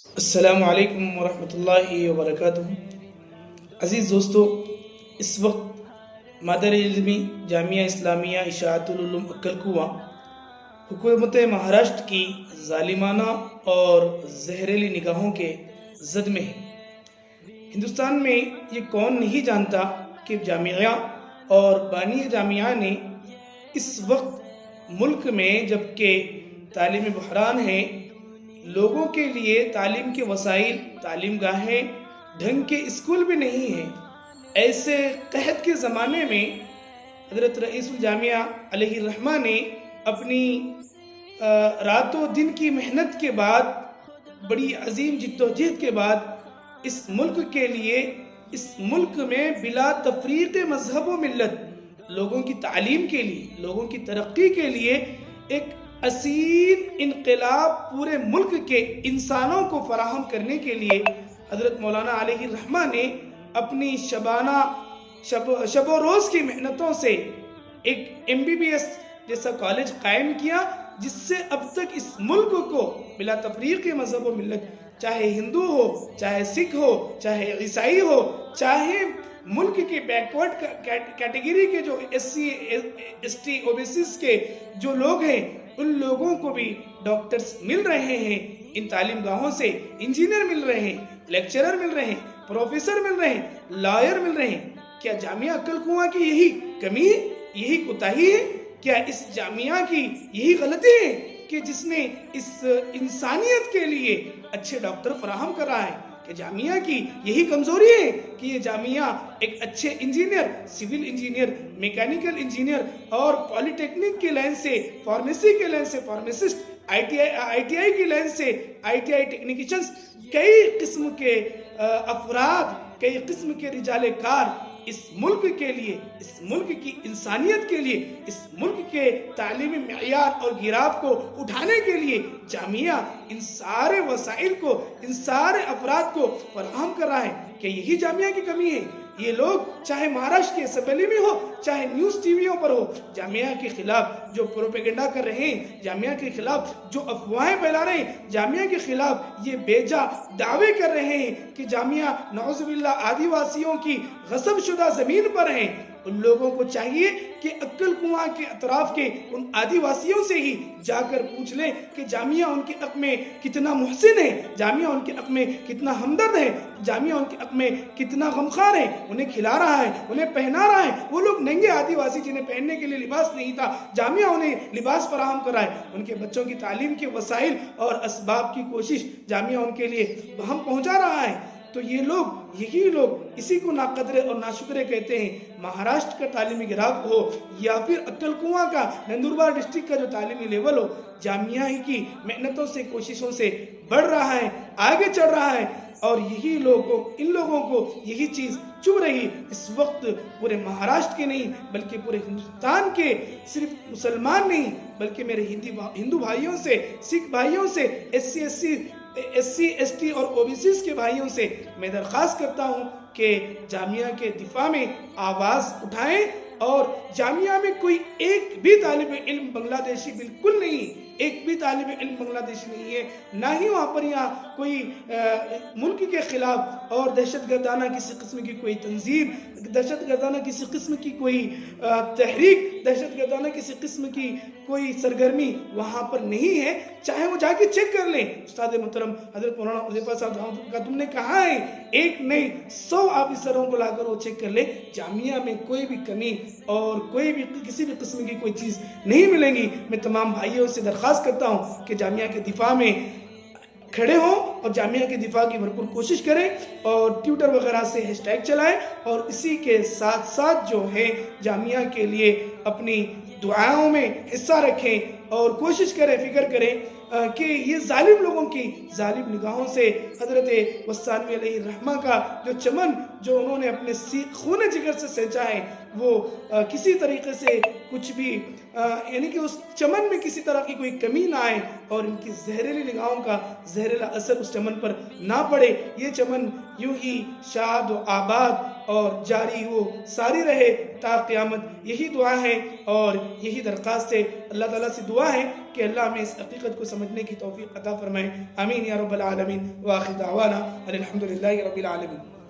السلام علیکم ورحمۃ اللہ وبرکاتہ۔ عزیز دوستو، اس وقت مادر علمی جامعہ اسلامیہ اشاعت العلوم عقل کنواں حکومت مہاراشٹر کی ظالمانہ اور زہریلی نگاہوں کے زد میں ہے۔ ہندوستان میں یہ کون نہیں جانتا کہ جامعہ اور بانی جامعہ نے اس وقت ملک میں جبکہ تعلیمی بحران ہے، لوگوں کے لیے تعلیم کے وسائل، تعلیم گاہیں، ڈھنگ کے اسکول بھی نہیں ہیں، ایسے قحط کے زمانے میں حضرت رئیس الجامعہ علیہ الرحمہ نے اپنی رات و دن کی محنت کے بعد، بڑی عظیم جد و جہد کے بعد اس ملک کے لیے، اس ملک میں بلا تفریق مذہب و ملت لوگوں کی تعلیم کے لیے، لوگوں کی ترقی کے لیے ایک اصیل انقلاب پورے ملک کے انسانوں کو فراہم کرنے کے لیے حضرت مولانا علیہ الرحمہ نے اپنی شب و روز کی محنتوں سے ایک MBBS جیسا کالج قائم کیا، جس سے اب تک اس ملک کو بلا تفریق مذہب و ملت، چاہے ہندو ہو، چاہے سکھ ہو، چاہے عیسائی ہو، چاہے ملک کے بیکورڈ کیٹیگری کے جو SC ST OBCs کے جو لوگ ہیں، ان لوگوں کو بھی ڈاکٹرز مل رہے ہیں، ان تعلیم گاہوں سے انجینئر مل رہے ہیں، لیکچرر مل رہے ہیں، پروفیسر مل رہے ہیں، لائر مل رہے ہیں۔ کیا جامعہ عقل کنواں کی یہی کمی ہے، یہی کوتاہی ہے؟ کیا اس جامعہ کی یہی غلطی ہے کہ جس نے اس انسانیت کے لیے اچھے ڈاکٹر فراہم کر رہا ہے؟ کہ جامعہ کی یہی کمزوری ہے کہ یہ جامعہ ایک اچھے engineer, civil engineer, mechanical engineer اور پالی ٹیکنک کی لائن سے، فارمیسی کی لائن سے فارمیسسٹ، ITI کی لائن سے ITI ٹیکنیشینز، کئی قسم کے افراد، کئی قسم کے رجال کار اس ملک کے لیے، اس ملک کی انسانیت کے لیے، اس ملک کے تعلیمی معیار اور گراف کو اٹھانے کے لیے جامعہ ان سارے وسائل کو، ان سارے افراد کو فراہم کر رہا ہے۔ کہ یہی جامعہ کی کمی ہے؟ یہ لوگ چاہے مہاراشٹر کے اسمبلی میں ہو، چاہے نیوز ٹی ویوں پر ہو، جامعہ کے خلاف جو پروپیگنڈا کر رہے ہیں، جامعہ کے خلاف جو افواہیں پھیلا رہے ہیں، جامعہ کے خلاف یہ بے جا دعوے کر رہے ہیں کہ جامعہ نعوذ باللہ آدی واسیوں کی غصب شدہ زمین پر ہیں، ان لوگوں کو چاہیے کہ عقل کنواں کے اطراف کے ان آدی واسیوں سے ہی جا کر پوچھ لیں کہ جامعہ ان کے حق میں کتنا محسن ہے، جامعہ ان کے حق میں کتنا ہمدرد ہے، جامعہ ان کے حق میں کتنا غمخوار ہے، انہیں کھلا رہا ہے، انہیں پہنا رہا ہے۔ وہ لوگ ننگے آدی واسی جنہیں پہننے کے لیے لباس نہیں تھا، جامعہ انہیں لباس فراہم کر رہا ہے، ان کے بچوں کی تعلیم کے وسائل اور اسباب کی کوشش جامعہ ان کے لیے ہم پہنچا رہا ہے۔ تو یہ لوگ، یہی لوگ اسی کو ناقدرے اور ناشکرے کہتے ہیں۔ مہاراشٹر کا تعلیمی گراف ہو یا پھر عقل کنواں کا، نندوربار ڈسٹرکٹ کا جو تعلیمی لیول ہو، جامعہ ہی کی محنتوں سے، کوششوں سے بڑھ رہا ہے، آگے چڑھ رہا ہے، اور یہی لوگوں، ان لوگوں کو یہی چیز چبھ رہی اس وقت پورے مہاراشٹر کے نہیں بلکہ پورے ہندوستان کے، صرف مسلمان نہیں بلکہ میرے ہندو بھائیوں سے، سکھ بھائیوں سے، SC ST اور OBCs کے بھائیوں سے میں درخواست کرتا ہوں کہ جامعہ کے دفاع میں آواز اٹھائیں، اور جامعہ میں کوئی ایک بھی طالب علم بنگلہ دیشی بالکل نہیں، ایک بھی طالب علم بنگلہ دیشی نہیں ہے، نہ ہی وہاں پر یہاں کوئی ملک کے خلاف اور دہشت گردانہ کسی قسم کی کوئی تنظیم، دہشت گردانہ کسی قسم کی کوئی تحریک، دہشت گردانہ کسی قسم کی کوئی سرگرمی وہاں پر نہیں ہے۔ چاہے وہ جا کے چیک کر لیں۔ استاد محترم حضرت مولانا حذیفہ صاحب کا تم نے کہا ہے، ایک نہیں 100 آفیسروں کو لا کر وہ چیک کر لیں، جامعہ میں کوئی بھی کمی اور کوئی بھی کسی بھی قسم کی کوئی چیز نہیں ملیں گی۔ میں تمام بھائیوں سے درخواست کرتا ہوں کہ جامعہ کے دفاع میں کھڑے ہوں اور جامعہ کے دفاع کی بھرپور کوشش کریں، اور ٹویٹر وغیرہ سے ہیشٹیگ چلائیں، اور اسی کے ساتھ ساتھ جو ہے جامعہ کے لیے اپنی دعاؤں میں حصہ رکھیں اور کوشش کریں، فکر کریں کہ یہ ظالم لوگوں کی ظالم نگاہوں سے حضرت وسطانوی علیہ الرحمہ کا جو چمن جو انہوں نے اپنے خون جگر سے سینچا ہے، وہ کسی طریقے سے کچھ بھی یعنی کہ اس چمن میں کسی طرح کی کوئی کمی نہ آئے، اور ان کی زہریلی نگاہوں کا زہریلا اثر اس چمن پر نہ پڑے۔ یہ چمن یوں ہی شاد و آباد اور جاری ہو ساری رہے تا قیامت. یہی دعا ہے اور یہی درخواست ہے. اللہ تعالیٰ سے دعا ہے کہ اللہ ہمیں اس حقیقت کو سمجھنے کی توفیق عطا فرمائے. آمین یا رب العالمین. وآخر دعوانا الحمدللہ رب العالمین.